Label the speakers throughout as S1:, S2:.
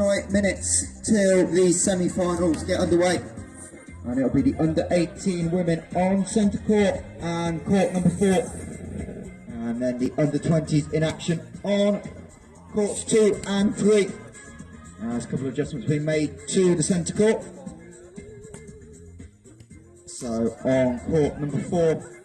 S1: or 8 minutes till the semi-finals get underway. And it'll be the under 18 women on centre court and court number 4. And then the under 20s in action on courts 2 and 3. There's a couple of adjustments being made to the centre court. So on court number 4.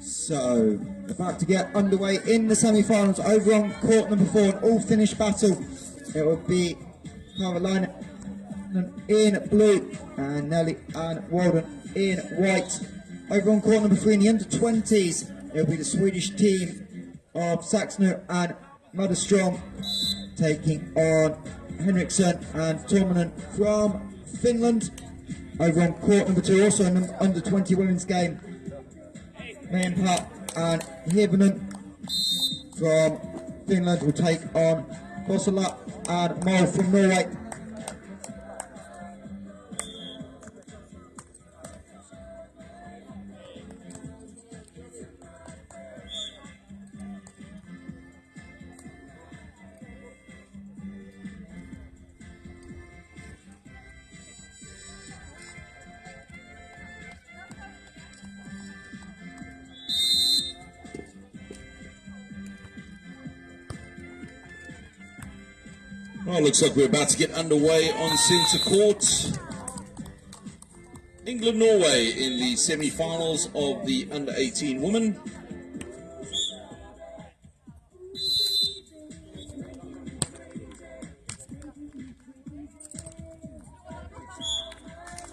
S1: So, about to get underway in the semi-finals over on court number 4, an all-finish battle. It will be Carolina in blue and Nelly and Walden in white. Over on court number 3 in the under-20s, it'll be the Swedish team of Saxne and Madestam taking on Henriksson and Tuominen from Finland. Over on court number 2, also an under-20 women's game, Meyenpa and Hirvonen from Finland will take on Kosala and Mo from Norway.
S2: Well, looks like we're about to get underway on centre court. England-Norway in the semi-finals of the under-18 women.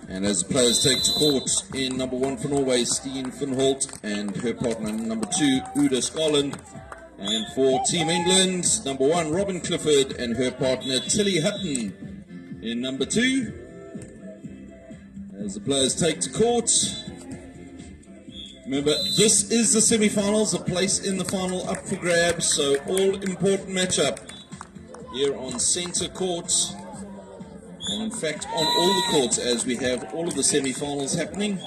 S2: And as the players take to court, in number 1 for Norway, Steen Finholt, and her partner number 2, Uda Skarland. And for Team England, number 1, Robin Clifford, and her partner, Tilly Hutton, in number 2. As the players take to court. Remember, this is the semi-finals, a place in the final up for grabs, so all important matchup here on centre court. And in fact, on all the courts, as we have all of the semi-finals happening,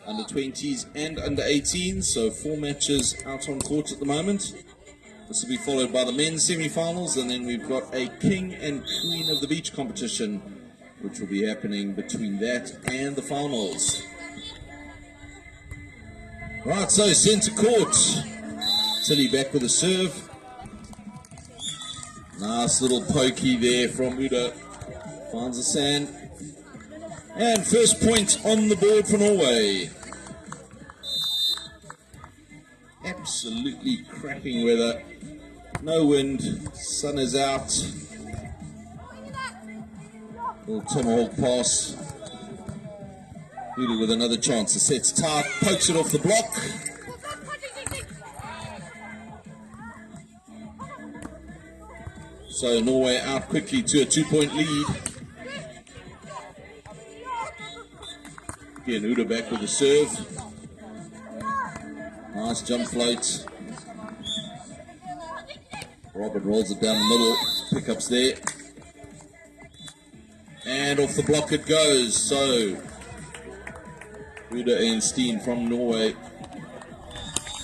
S2: under 20s and under 18s, so 4 matches out on court at the moment. This will be followed by the men's semi-finals, and then we've got a King and Queen of the Beach competition, which will be happening between that and the finals. Right, so centre court. Tilly back with a serve. Nice little pokey there from Uda. Finds the sand. And first point on the board for Norway. Absolutely cracking weather. No wind, sun is out. Little tomahawk pass. Uda with another chance. The set's tight, pokes it off the block. So Norway out quickly to a 2-point lead. Again, Uda back with the serve. Nice jump float. Robert rolls it down the middle. Pickups there. And off the block it goes. So Uda and Steen from Norway.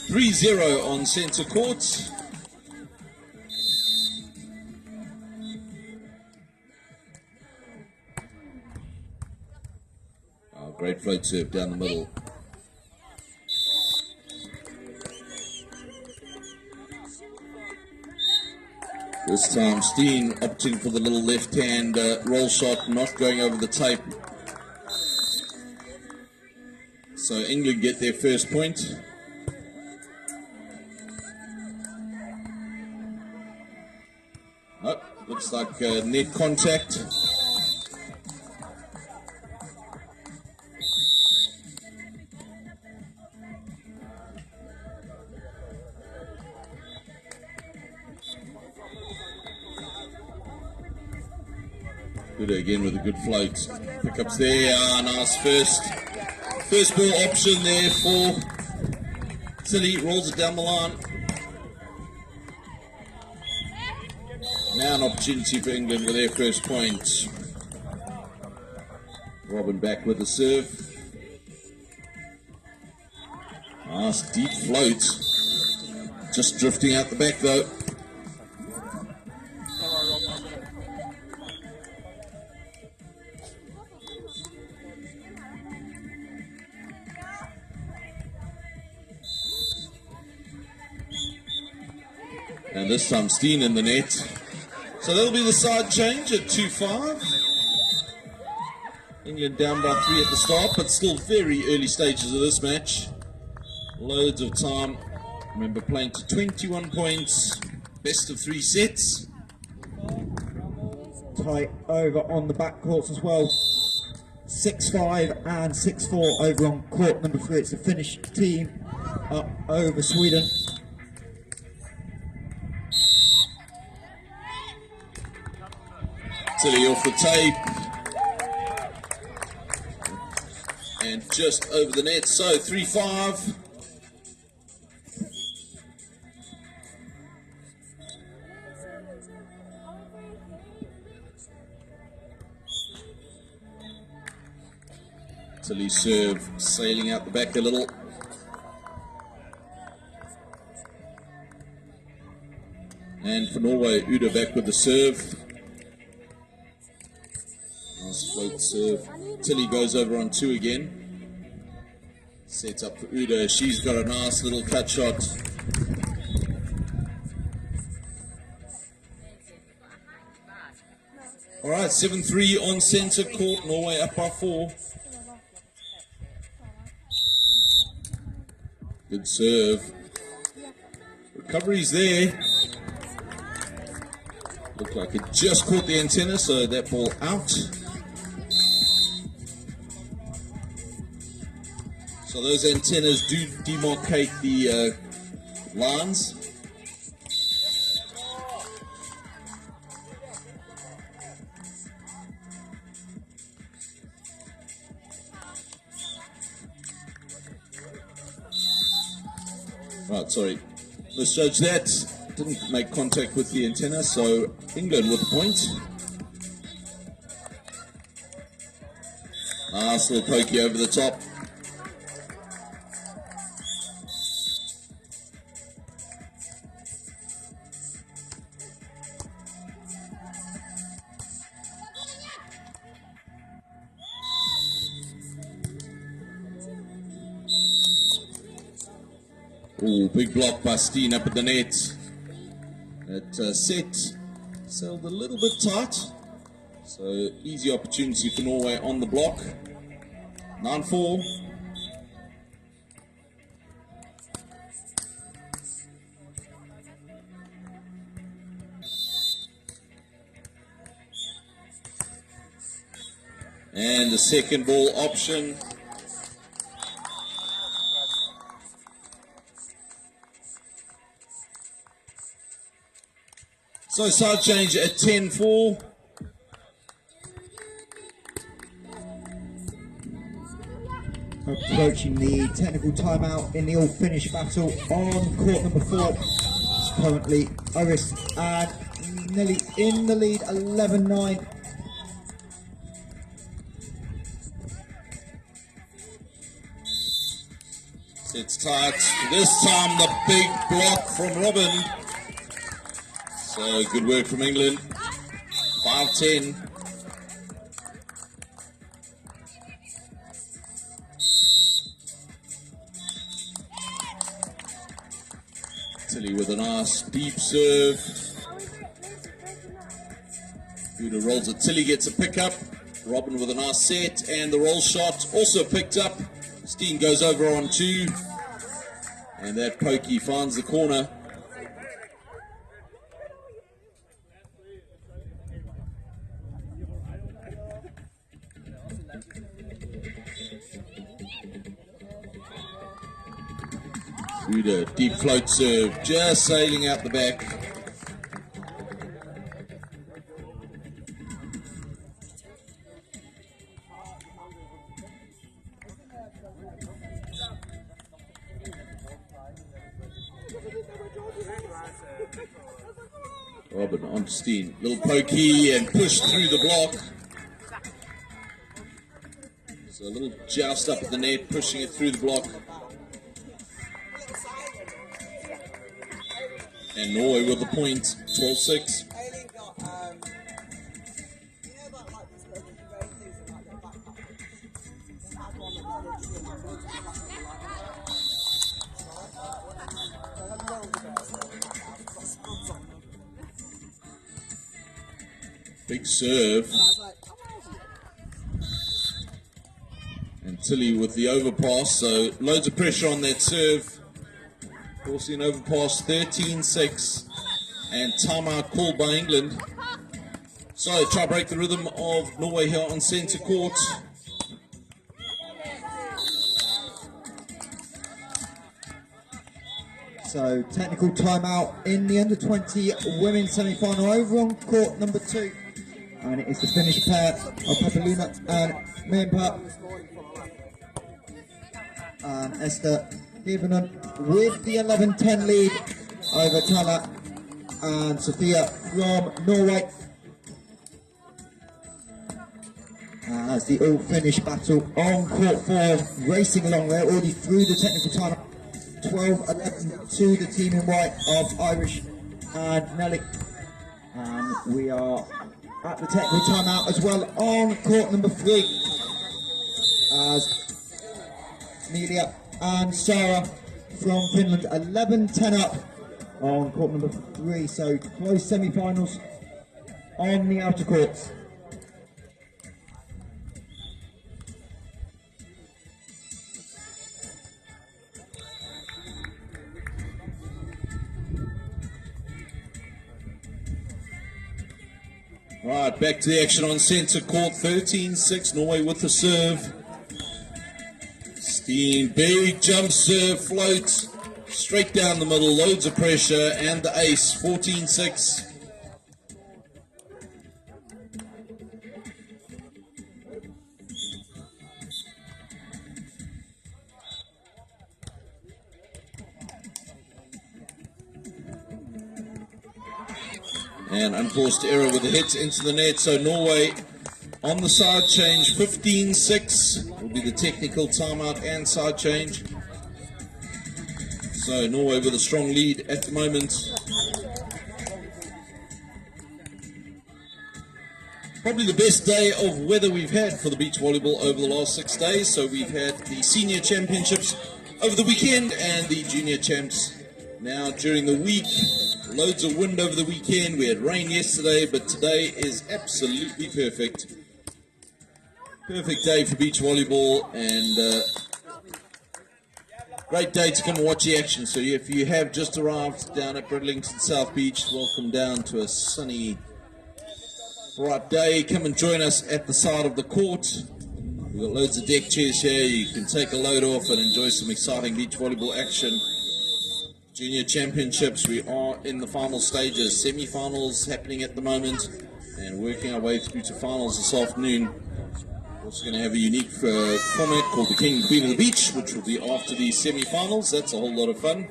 S2: 3-0 on centre court. Oh, great float serve down the middle. This time Steen opting for the little left-hand roll shot, not going over the tape. So England get their first point. Oh, looks like net contact. Uda again with a good float. Pickups there. Nice first ball option there for Tilly. Rolls it down the line. Now an opportunity for England with their first point. Robin back with the serve. Nice deep float. Just drifting out the back though. And this time Steen in the net. So that'll be the side change at 2-5. England down by 3 at the start, but still very early stages of this match. Loads of time. Remember, playing to 21 points, best of 3 sets.
S1: Tight over on the back courts as well. 6-5 and 6-4 over on court number 3. It's the Finnish team up over Sweden.
S2: Tilly off the tape. And just over the net, so 3-5. Tilly serve sailing out the back a little. And for Norway, Uda back with the serve. Nice float serve. Tilly goes over on 2 again. Sets up for Uda. She's got a nice little cut shot. Alright, 7-3 on centre court. Norway up by 4. Good serve. Recovery's there. Looked like it just caught the antenna, so that ball out. So those antennas do demarcate the lines. Right, sorry. Let's judge that. Didn't make contact with the antenna, so England with the point. Nice little pokey over the top. Oh, big block by Steen up at the net. That set sailed a little bit tight. So easy opportunity for Norway on the block. 9-4. And the second ball option. So side change at 10-4.
S1: Approaching the technical timeout in the all-Finnish battle on court number 4. It's currently Iris and Nelly in the lead, 11-9.
S2: It's tight. This time the big block from Robin. So good work from England. 5-10. Tilly with a nice deep serve. Uda rolls it. Tilly gets a pick up. Robin with a nice set and the roll shot also picked up. Steen goes over on 2. And that pokey finds the corner. Uda, deep float serve, just sailing out the back. Robin on Steen, little pokey and push through the block. So a little joust up at the net, pushing it through the block. And Norway with the point, 12-6. Big serve. And Tilly with the overpass, so loads of pressure on that serve. Forcing an overpass, 13-6, and timeout called by England. So try to break the rhythm of Norway here on centre court.
S1: So technical timeout in the under 20 women's semi-final over on court number 2. And it is the Finnish pair of Papaluna and Mimpa. And Esther Hivanen with the 11-10 lead over Tala and Sophia from Norway. As the all-Finnish battle on court 4, racing along there, already through the technical timeout. 12-11 to the team in white of Irish and Nelly. And we are at the technical timeout as well on court number 3 as Amelia and Sarah from Finland 11-10 up on court number 3. So close semi-finals on the outer courts.
S2: Right, back to the action on centre court, 13-6, Norway with the serve. Steen, big jump serve, float, straight down the middle, loads of pressure, and the ace, 14-6. And unforced error with the hit into the net, so Norway on the side change, 15-6 will be the technical timeout and side change. So Norway with a strong lead at the moment. Probably the best day of weather we've had for the beach volleyball over the last 6 days. So we've had the senior championships over the weekend and the junior champs now during the week. Loads of wind over the weekend. We had rain yesterday, but today is absolutely perfect. Perfect day for beach volleyball, and great day to come and watch the action. So if you have just arrived down at Bridlington South Beach, welcome down to a sunny, bright day. Come and join us at the side of the court. We've got loads of deck chairs here. You can take a load off and enjoy some exciting beach volleyball action. Junior championships, we are in the final stages, semi-finals happening at the moment, and working our way through to finals this afternoon. We're also going to have a unique format called the King and Queen of the Beach, which will be after the semi-finals. That's a whole lot of fun.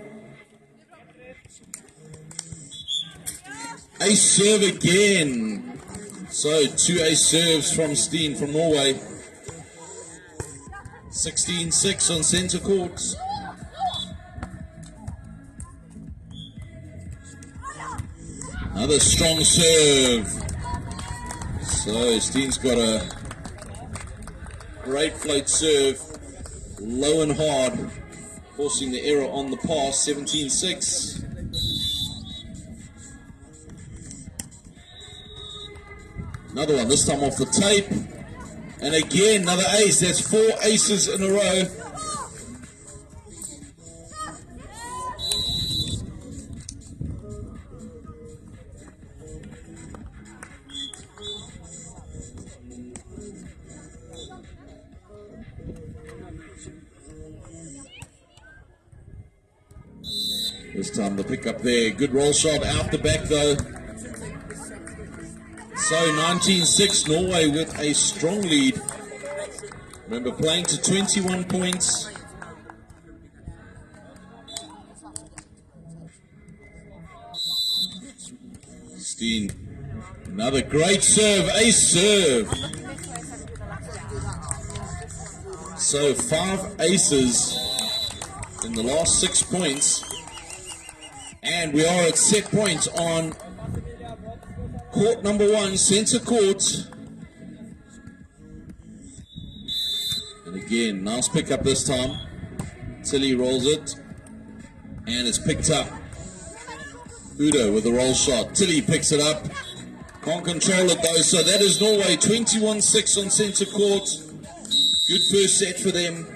S2: Ace serve again. So 2 ace serves from Steen from Norway. 16-6 on centre court. Another strong serve. So Steen's got a great float serve, low and hard, forcing the error on the pass, 17-6. Another one, this time off the tape. And again, another ace. That's 4 aces in a row. This time the pick up there. Good roll shot out the back though. So 19-6, Norway with a strong lead. Remember, playing to 21 points. Steen, another great serve, ace serve. So 5 aces in the last 6 points. And we are at set point on court number 1, centre court. And again, nice pick up this time. Tilly rolls it. And it's picked up. Udo with a roll shot. Tilly picks it up. Can't control it though. So that is Norway, 21-6 on centre court. Good first set for them.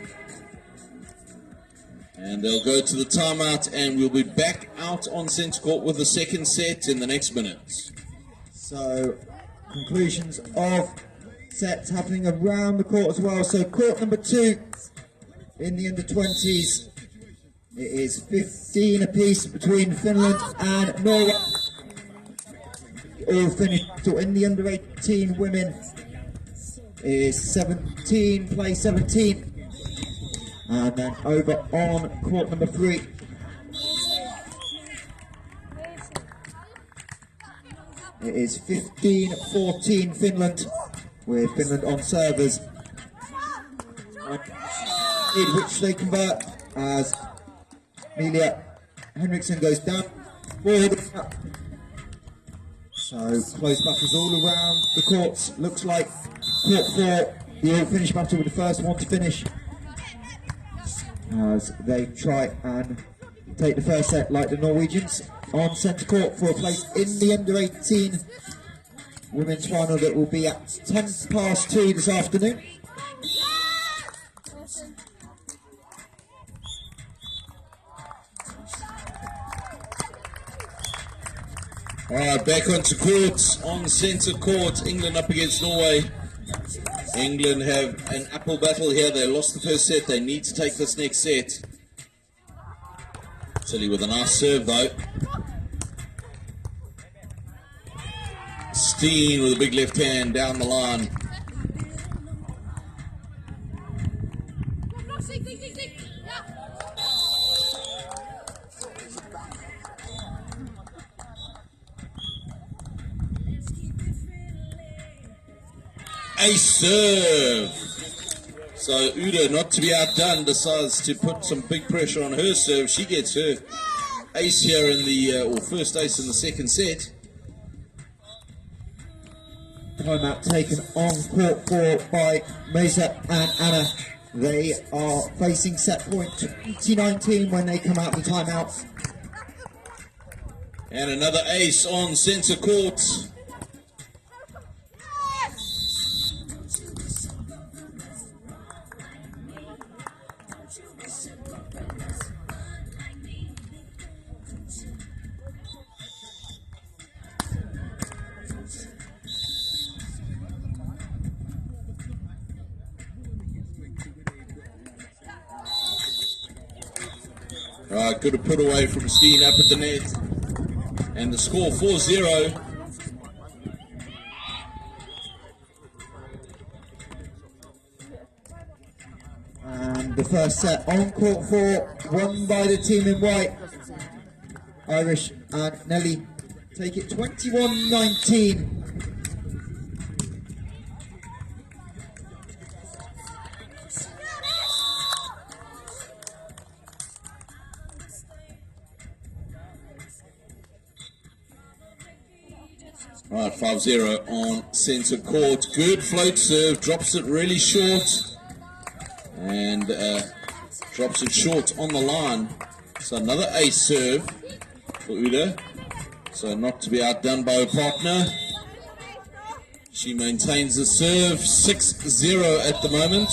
S2: And they'll go to the timeout, and we'll be back out on centre court with the second set in the next minute.
S1: So, conclusions of sets happening around the court as well. So, court number 2 in the under-20s It is 15 apiece between Finland and Norway. All finished. So in the under 18 women is 17, play 17. And then over on court number 3. It is 15-14 Finland, with Finland on servers. In which they convert as Henriksson goes down forward. So close battles all around the courts. Looks like court 4, the all finish battle with the first one to finish, as they try and take the first set like the Norwegians on centre court for a place in the under 18 women's final that will be at 2:10 this afternoon.
S2: Alright, back onto court, on centre court, England up against Norway. England have an uphill battle here. They lost the first set, they need to take this next set. Tilly with a nice serve though. Steen with a big left hand down the line. Ace serve. So Uda, not to be outdone, decides to put some big pressure on her serve. She gets her ace here in the, or first ace in the second set.
S1: Timeout taken on court 4 by Nevza and Anna. They are facing set point 2019 when they come out of the timeout.
S2: And another ace on centre court. Could have put away from Steen up at the net. And the score 4-0.
S1: And the first set on court 4, won by the team in white. Irish and Nelly take it 21-19.
S2: Right, 5-0 on centre court. Good float serve, drops it really short. And drops it short on the line. So another ace serve for Uda. So not to be outdone by her partner. She maintains the serve, 6-0 at the moment.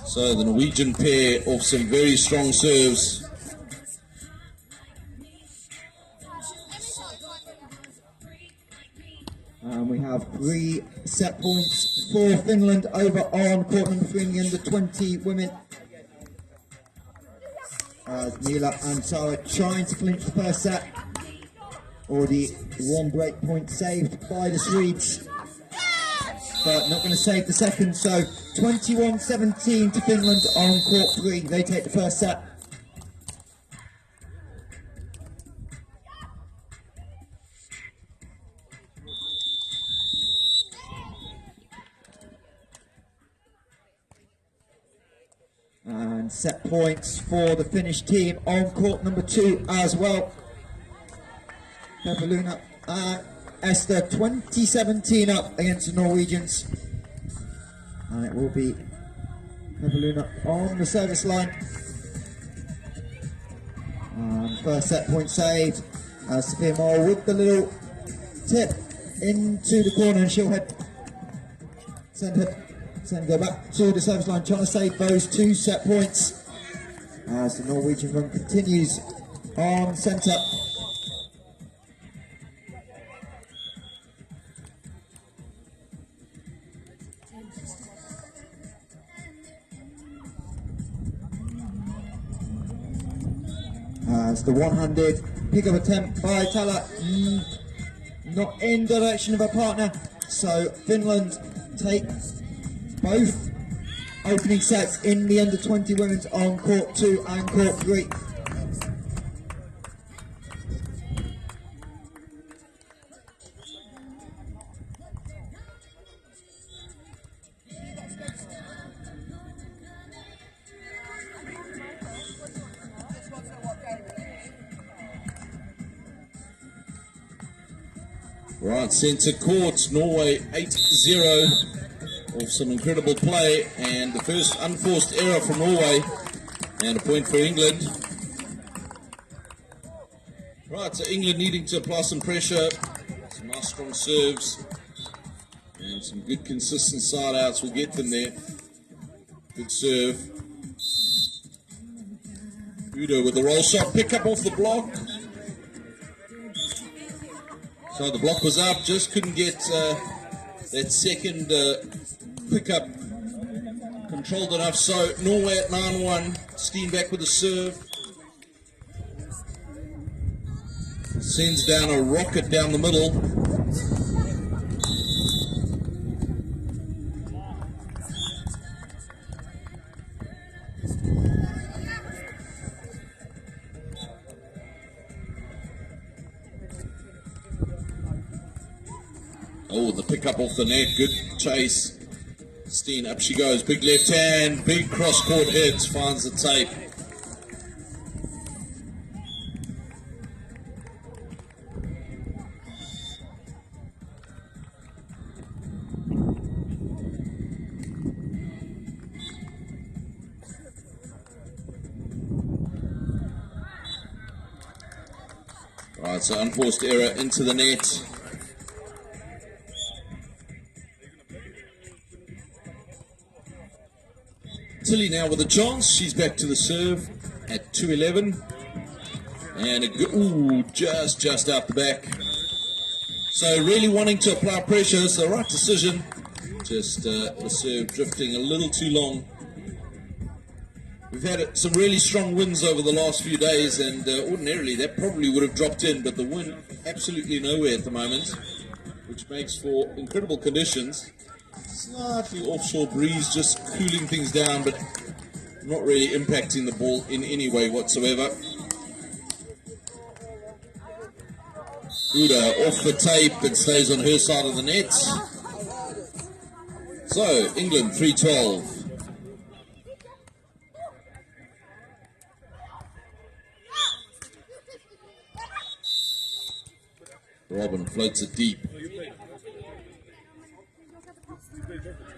S2: So the Norwegian pair off some very strong serves.
S1: And we have 3 set points for Finland over on court number 3 in the under 20 women. As Mila and Sara trying to clinch the first set. Already 1 break point saved by the Swedes, but not going to save the second. So 21-17 to Finland on court 3. They take the first set. And set points for the Finnish team on court number 2 as well. Pepaluna and Esther 2017 up against the Norwegians. And it will be Pepaluna on the service line. And first set point saved. Sophia Moore with the little tip into the corner, and she'll send her back to the service line, trying to save those 2 set points as the Norwegian run continues on centre. As the one-handed pick-up attempt by Tala, not in direction of her partner. So Finland take both opening sets in the under-20 women's on court 2 and court 3.
S2: Right, centre court, Norway 8-0 off some incredible play, and the first unforced error from Norway, and a point for England. Right, so England needing to apply some pressure, some nice strong serves, and some good consistent side outs will get them there. Good serve. Udo with the roll shot, pick up off the block. So the block was up, just couldn't get that second pickup controlled enough. So Norway at 9-1, Steen back with the serve. Sends down a rocket down the middle. Oh, the pick up off the net, good chase. Steen, up she goes, big left hand, big cross court hit, finds the tape. Right, so unforced error into the net. Tilly now with a chance. She's back to the serve at 2-11, and a good, ooh, just out the back. So really wanting to apply pressure. It's the right decision. Just the serve drifting a little too long. We've had some really strong winds over the last few days, and ordinarily that probably would have dropped in, but the wind absolutely nowhere at the moment, which makes for incredible conditions. Slightly offshore breeze, just cooling things down, but not really impacting the ball in any way whatsoever. Uda off the tape and stays on her side of the net. So, England 3-12. Robin floats it deep.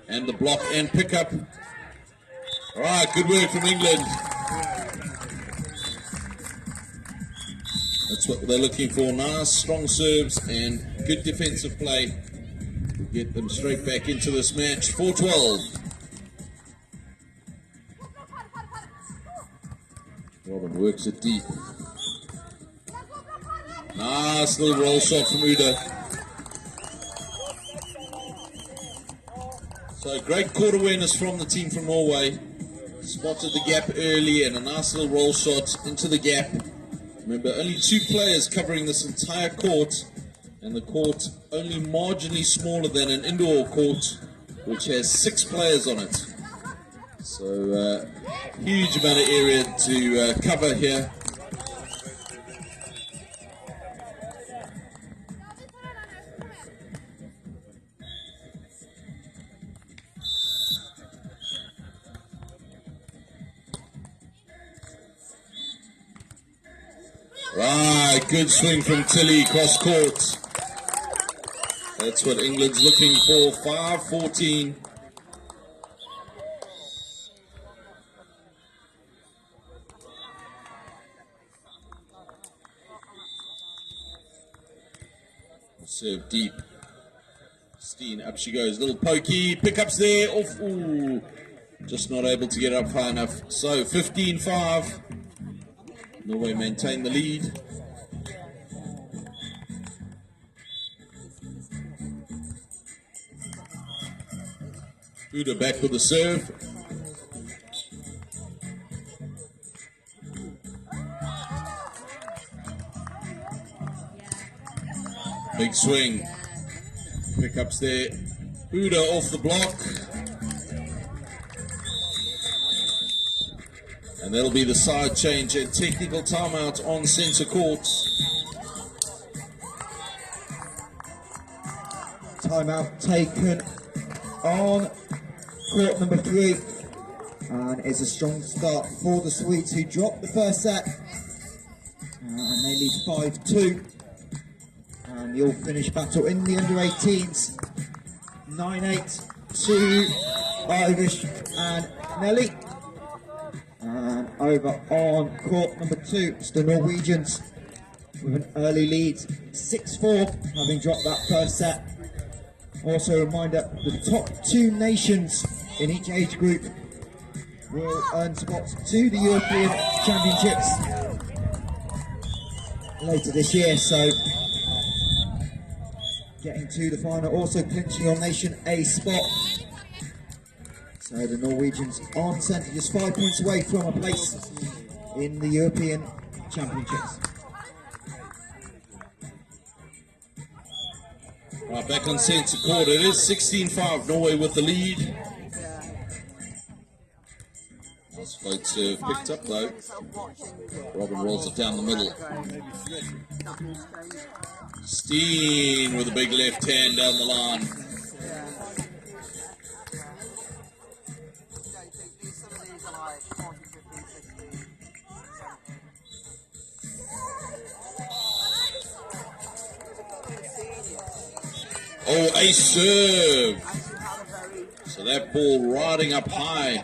S2: And the block and pickup. All right, good work from England. That's what they're looking for. Nice, strong serves and good defensive play to get them straight back into this match. 4-12. Robin works it deep. Nice little roll shot from Uda. So great court awareness from the team from Norway. Spotted the gap early and a nice little roll shot into the gap. Remember, only 2 players covering this entire court, and the court only marginally smaller than an indoor court, which has 6 players on it. So huge amount of area to cover here. Right, good swing from Tilly, cross court. That's what England's looking for, 5-14. Serve deep. Steen, up she goes, little pokey, pickups there, off, ooh, just not able to get up high enough. So 15-5. Norway maintain the lead. Uda back with the serve. big swing. Pickups there. Uda off the block. And that'll be the side change and technical timeout on centre court.
S1: Timeout taken on court number 3. And it's a strong start for the Swedes, who dropped the first set. And they lead 5-2. And the all-finish battle in the under-18s. 9-8 to Irish and Nelly. And over on court number 2, it's the Norwegians with an early lead, 6-4, having dropped that first set. Also a reminder, the top 2 nations in each age group will earn spots to the European Championships later this year, so getting to the final, also clinching your Nation A spot. So the Norwegians on centre, just 5 points away from a place in the European Championships.
S2: Right, back on centre court, it is 16-5, Norway with the lead. Nice float serve picked up though. Robin rolls it down the middle. Steen with a big left hand down the line. Oh, ace serve. So that ball riding up high.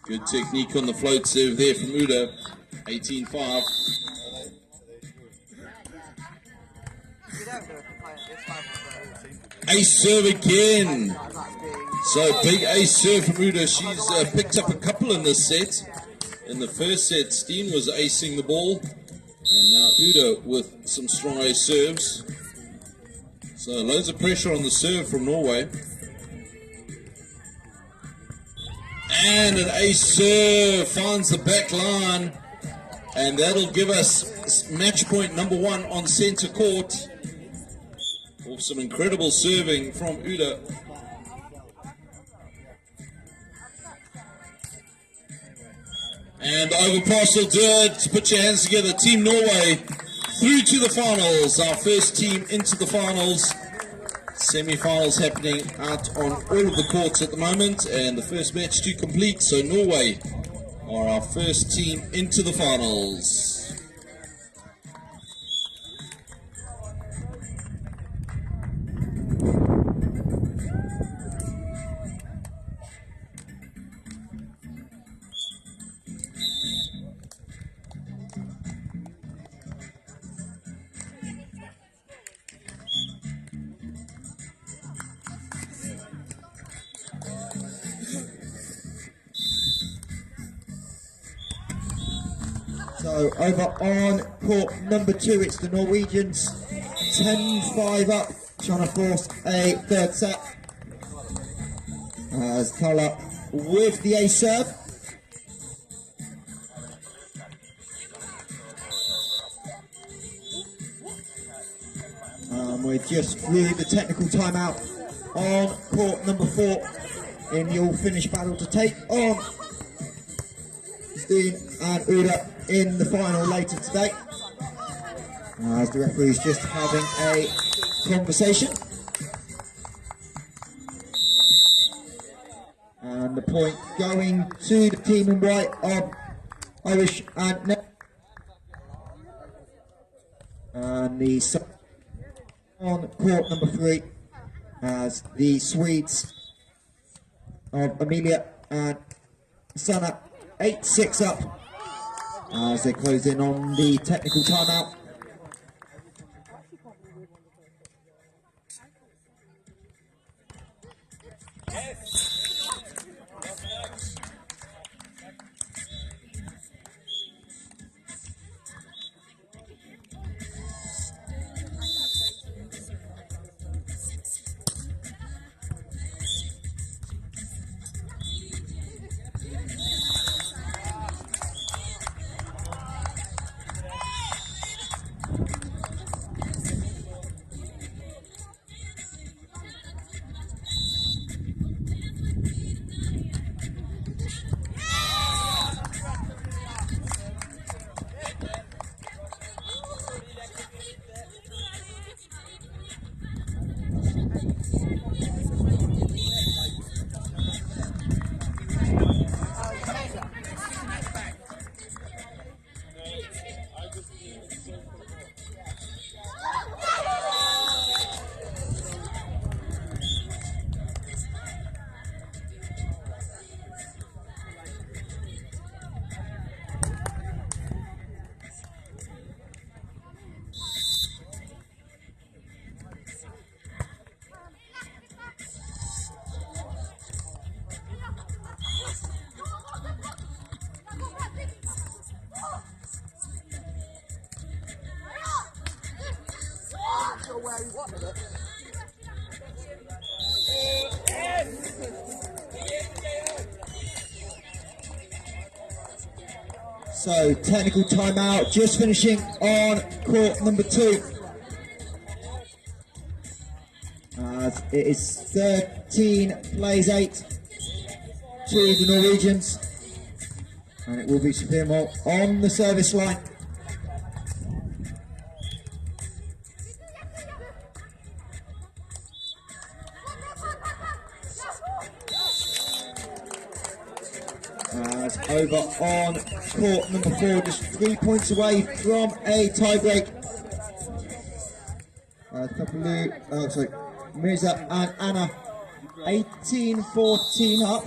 S2: Good technique on the float serve there from Uda. 18-5. Ace serve again. So big ace serve from Uda. She's picked up a couple in this set. In the first set, Steen was acing the ball. And now Uda with some strong ace serves. So loads of pressure on the serve from Norway. And an ace serve finds the back line. And that'll give us match point number 1 on centre court. Off some incredible serving from Uda. And overpass will do it. Put your hands together. Team Norway through to the finals. Our first team into the finals. Semi-finals happening out on all of the courts at the moment. And the first match to complete. So Norway are our first team into the finals.
S1: So over on court number 2, it's the Norwegians, 10-5 up, trying to force a third set. As Tala with the ace serve. We're just through the technical timeout on court number 4 in the all-finish battle to take on Steen and Uda in the final later today. As the referee's just having a conversation. And the point going to the team in white of Irish and Nevza. And the on court number 3 as the Swedes of Amelia and Sanna 8-6 up as they close in on the technical timeout. So, technical timeout, just finishing on court number 2. As it is 13 plays 8 to the Norwegians. And it will be Superior on the service line. As over on court number 4, just 3 points away from a tiebreak. Mirza and Anna, 18-14 up.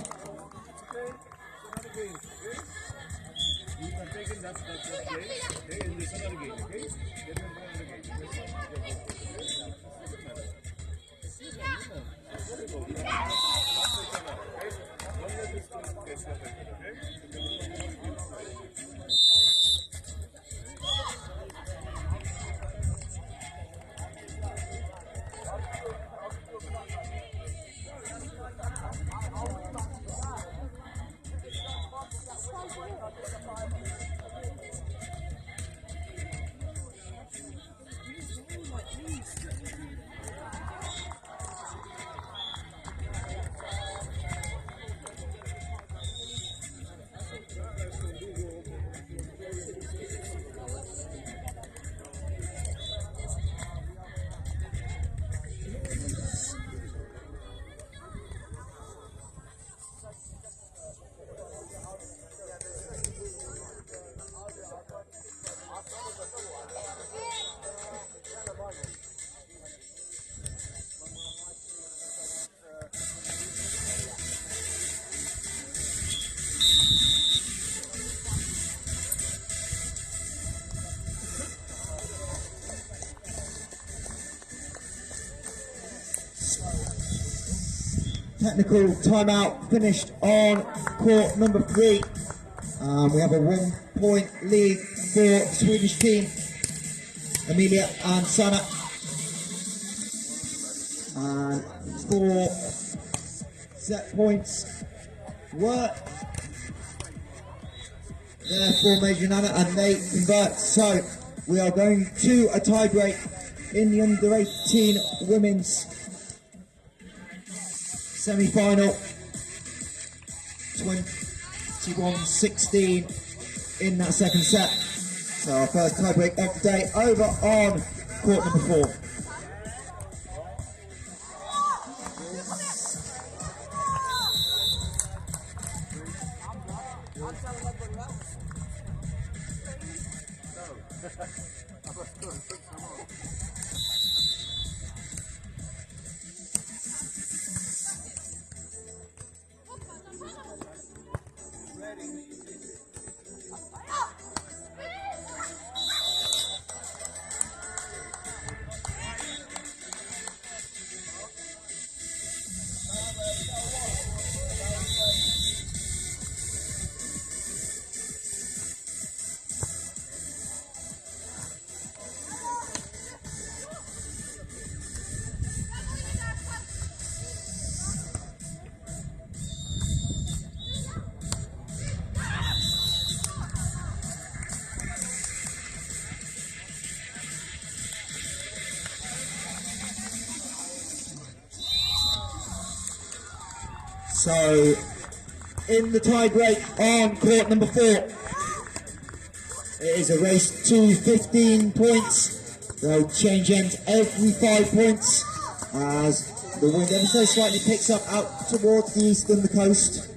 S1: Technical timeout finished on court number 3. We have a 1 point lead for the Swedish team, Emilia and Sanna. And 4 set points were there for Major and Anna, and they convert. So we are going to a tie break in the under 18 women's semi-final, 21-16 in that second set. So our first tiebreak of the day over on court number 4. So, in the tie-break on court number 4, it is a race to 15 points. They'll change ends every 5 points as the wind ever so slightly picks up out towards the east and the coast.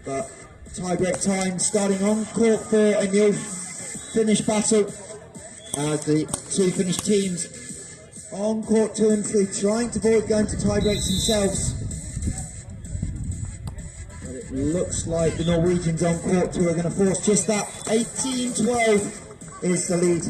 S1: But tie-break time starting on court 4, a new Finnish battle as the 2 Finnish teams on court 2 and 3 trying to avoid going to tie-breaks themselves. Looks like the Norwegians on court 2 are going to force just that. 18-12 is the lead.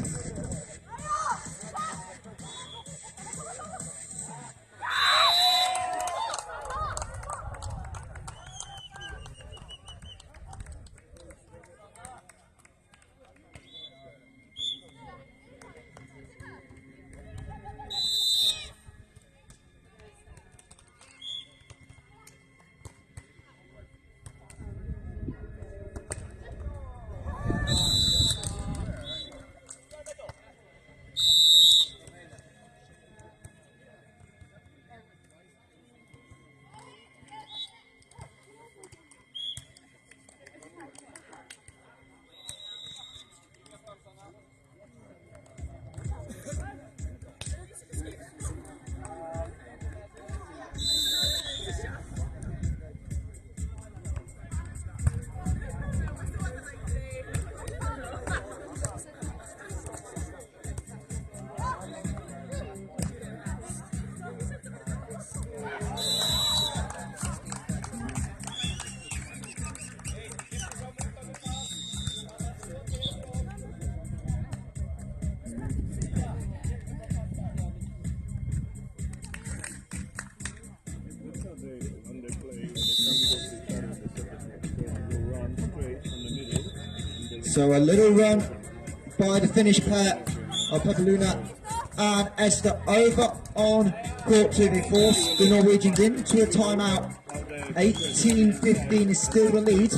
S1: So a little run by the Finnish pair of Pepaluna and Esther over on court 2. They force the Norwegians into a timeout. 18-15 is still the lead.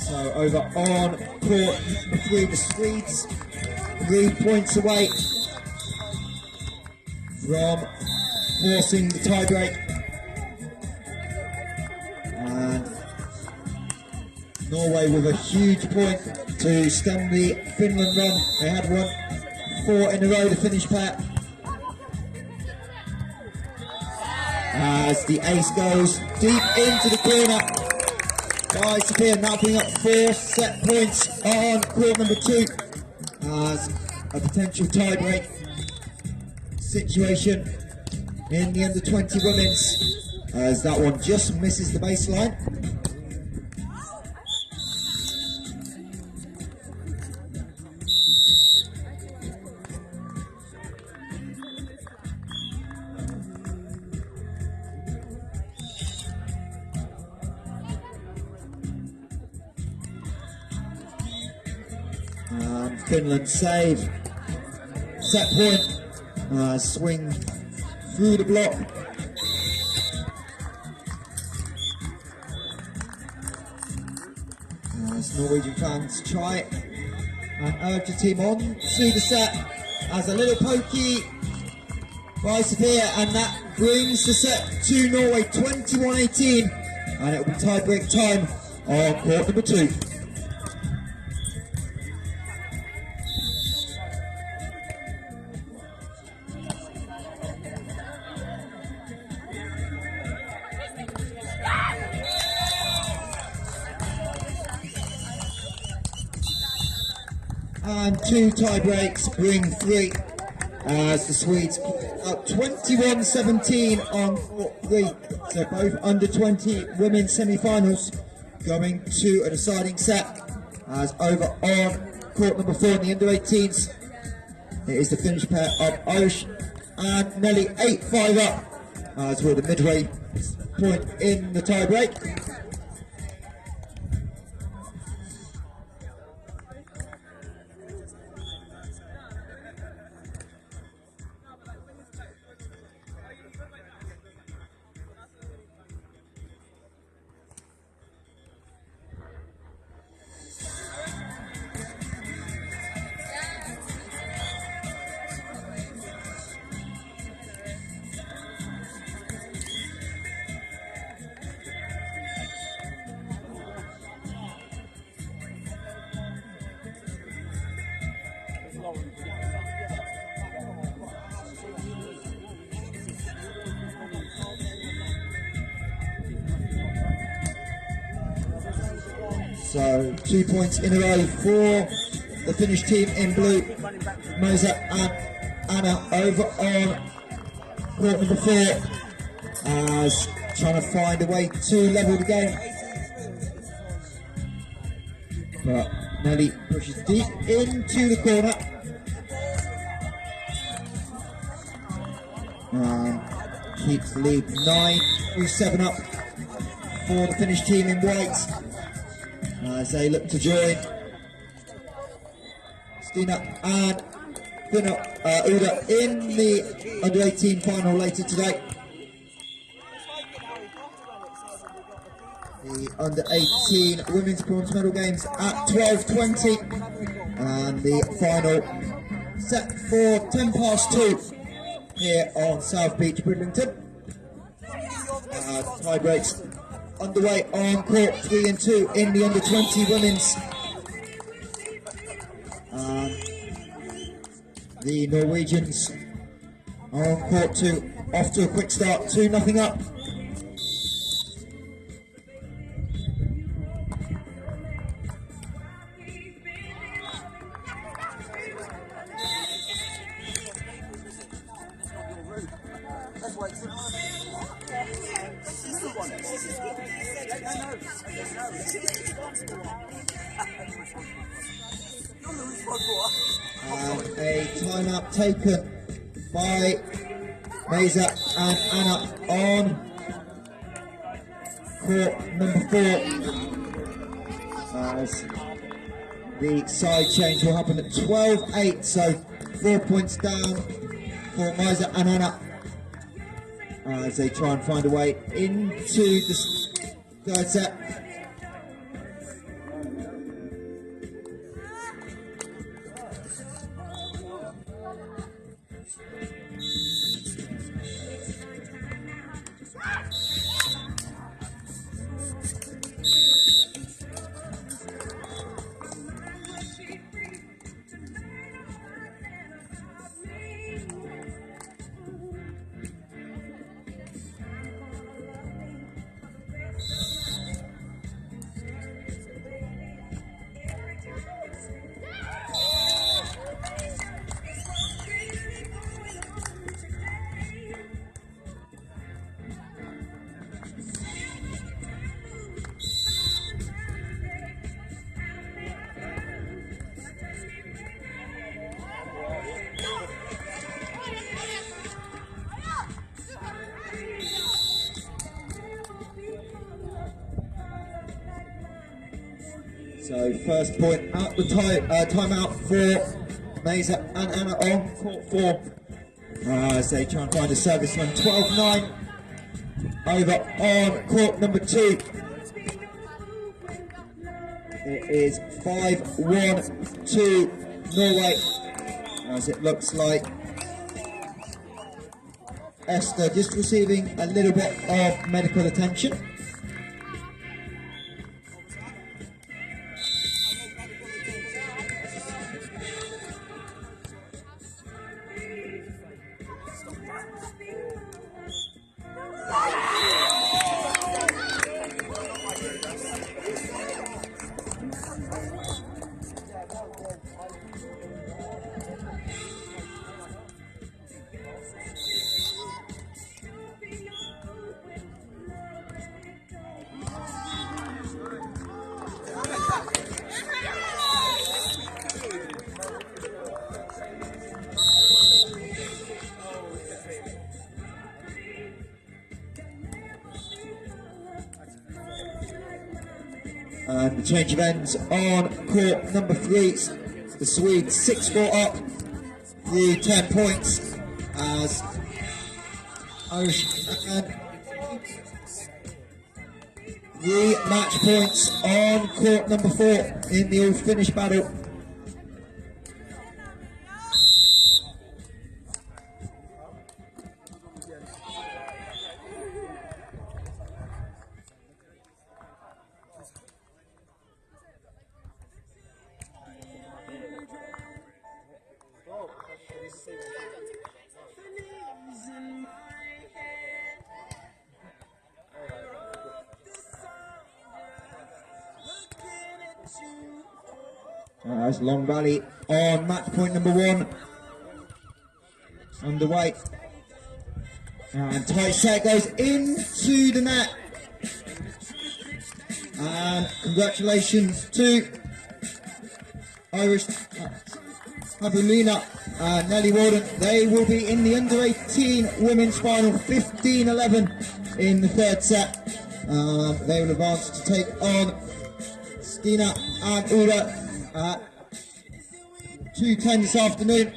S1: So over on court between the Swedes, 3 points away from forcing the tiebreak. And Norway with a huge point to stem the Finland run. They had won 4 in a row, the Finnish pair. As the ace goes deep into the corner. Guys, Sophia now bring up 4 set points on court number 2 as a potential tiebreak situation in the under-20 women's, as that one just misses the baseline. Finland save, set point, swing through the block. As Norwegian fans try and urge the team on to the set, as a little pokey by Sophia, and that brings the set to Norway 21-18, and it will be tiebreak time on court number 2. And 2 tie breaks bring 3 as the Swedes up 21-17 on court 3. So both under 20 women's semi-finals going to a deciding set, as over on court number 4 in the under 18s it is the Finnish pair of Irish and Nelly 8-5 up, as we're the midway point in the tie break. So 2 points in a row for the Finnish team in blue. Nevza and Anna over on court number 4, as trying to find a way to level the game. But Nelly pushes deep into the corner. Keeps the lead 9-7 up for the Finnish team in white, as they look to join Stina and Uda in the under-18 final later today. The under-18 women's bronze medal games at 12:20, and the final set for 2:10 here on South Beach, Bridlington. Tie breaks underway on court 3 and 2 in the under-20 women's. The Norwegians are on court 2, off to a quick start, 2-0 up. And a timeout taken by Nevza and Anna on court number 4. As the side change will happen at 12-8, so 4 points down for Nevza and Anna as they try and find a way into the third set. So first point out the timeout for Nevza and Anna on court 4 as they try and find a service run. 12-9 over on court number 2. It is 5-1 to Norway as it looks like Esther just receiving a little bit of medical attention. And the change of ends on court number 3. The Swedes 6-4 up through 10 points as Irish and 3 match points on court number 4 in the all-finish battle. That's Long Valley on match point number 1. Underway. And tight set goes into the net. And congratulations to Irish Pavulina and Nelly Warden. They will be in the under 18 women's final 15-11 in the third set. They will advance to take on Stina and Uda at 2:10 this afternoon,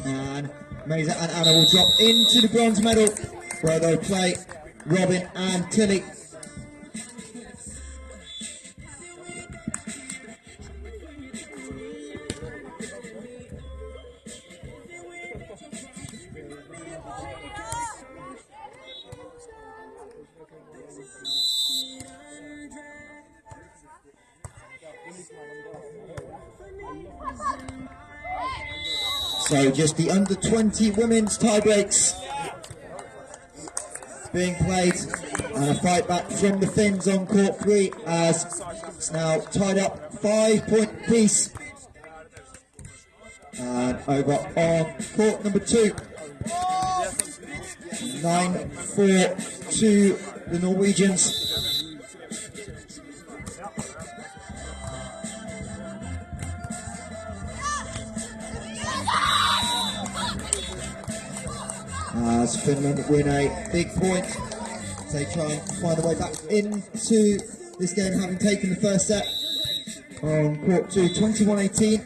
S1: and Nevza and Anna will drop into the bronze medal where they'll play Robin and Tilly. So just the under 20 women's tie breaks being played, and a fight back from the Finns on court 3 as it's now tied up 5-point piece. And over on court number 2, 9-4 to the Norwegians. As Finland win a big point, they try and find a way back into this game, having taken the first set on court 2, 21-18.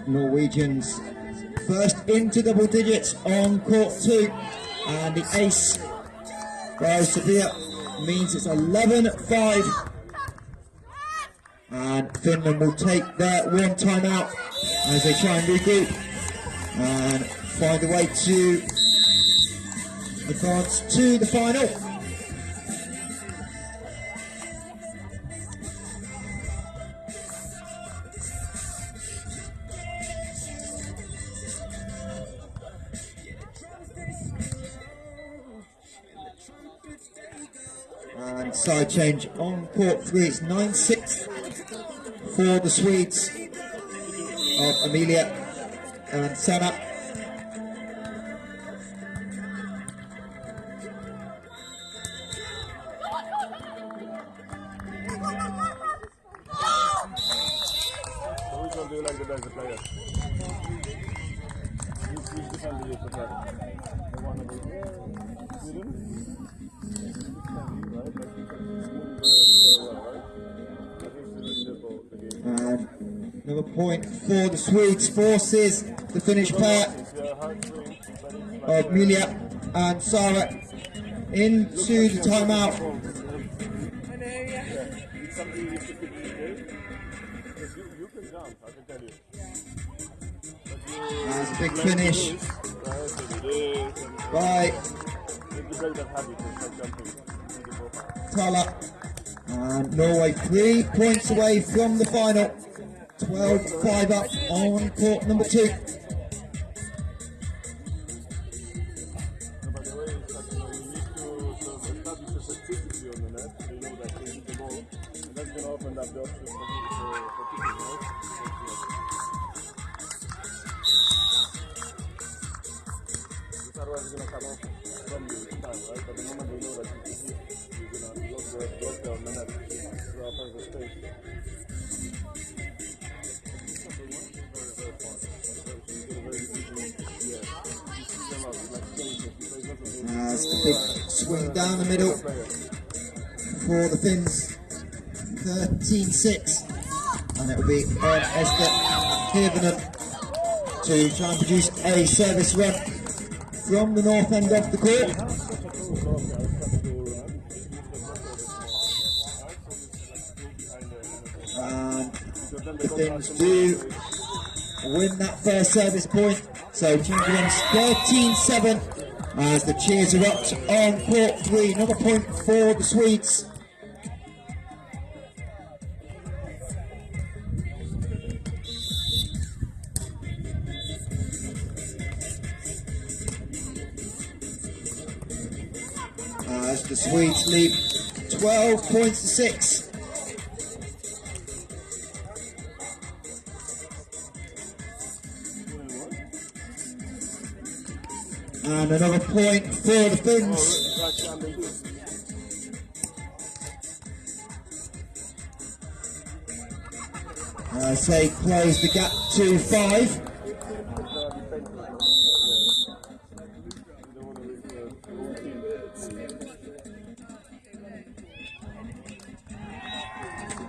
S1: Norwegians first into double digits on court 2, and the ace by Sevilla means it's 11-5, and Finland will take their one time out as they try and regroup and find a way to advance to the final. And side change on court 3, it's 9-6 for the Swedes of Amelia and Sanna.
S3: Which one do you like the best player? Which defender do you prefer? The one over here?
S1: And another point for the Swedes, forces the Finnish pair of Amelia and Sara into the timeout. That's a big finish by Tala, and Norway 3 points away from the final, 12-5 up on court number 2.
S3: Otherwise, it's going to come off from you this time, right? But the moment we know that you're going to block down the net to offense the space.
S1: That's a big swing down the middle for the Finns, 13-6, and it will be on Esther Hirvonen to try and produce a service run from the north end of the court. And the Finns do win that first service point, so Chamberlain's 13-7 as the cheers erupt on court 3. Another point for the Swedes. As the Swedes lead 12 points to 6. And another point for the Finns. As they close the gap to 5.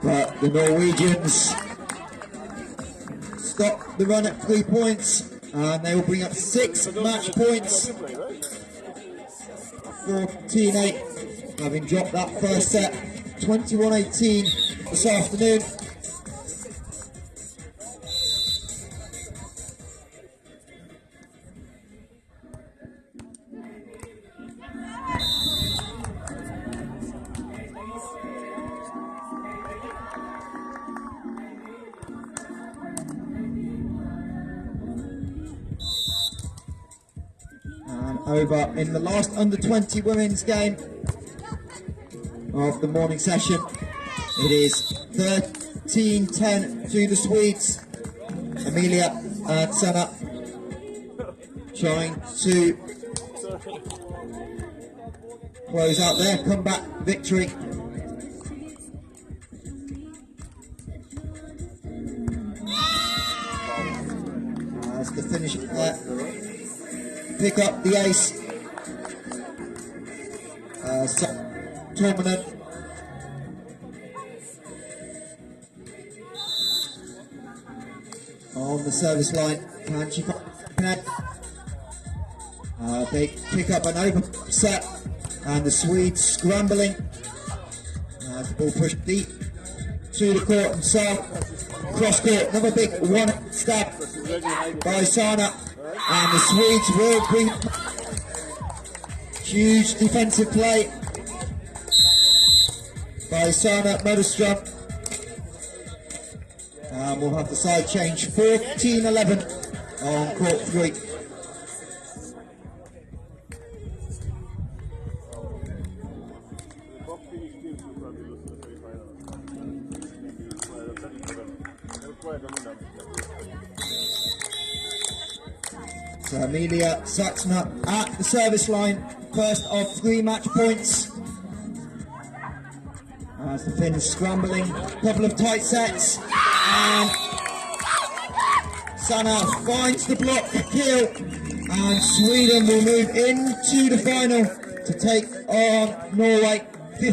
S1: But the Norwegians stop the run at 3 points, and they will bring up 6 match points 14-8, having dropped that first set, 21-18 this afternoon. Over in the last under-20 women's game of the morning session. It is 13-10 to the Swedes. Amelia and Sanna trying to close out their comeback victory. As the finish pick up the ace. Tuominen. On the service line, can she connect? They pick up an overset, and the Swedes scrambling as the ball pushed deep to the court and cross court. Another big one stab by Sana. And the Swedes will bring huge defensive play by Sana Madestam. And we'll have the side change 14-11 on court 3. So Amelia Saxne at the service line, first of 3 match points. As the Finns scrambling, couple of tight sets, and Sana finds the block kill, and Sweden will move into the final to take on Norway.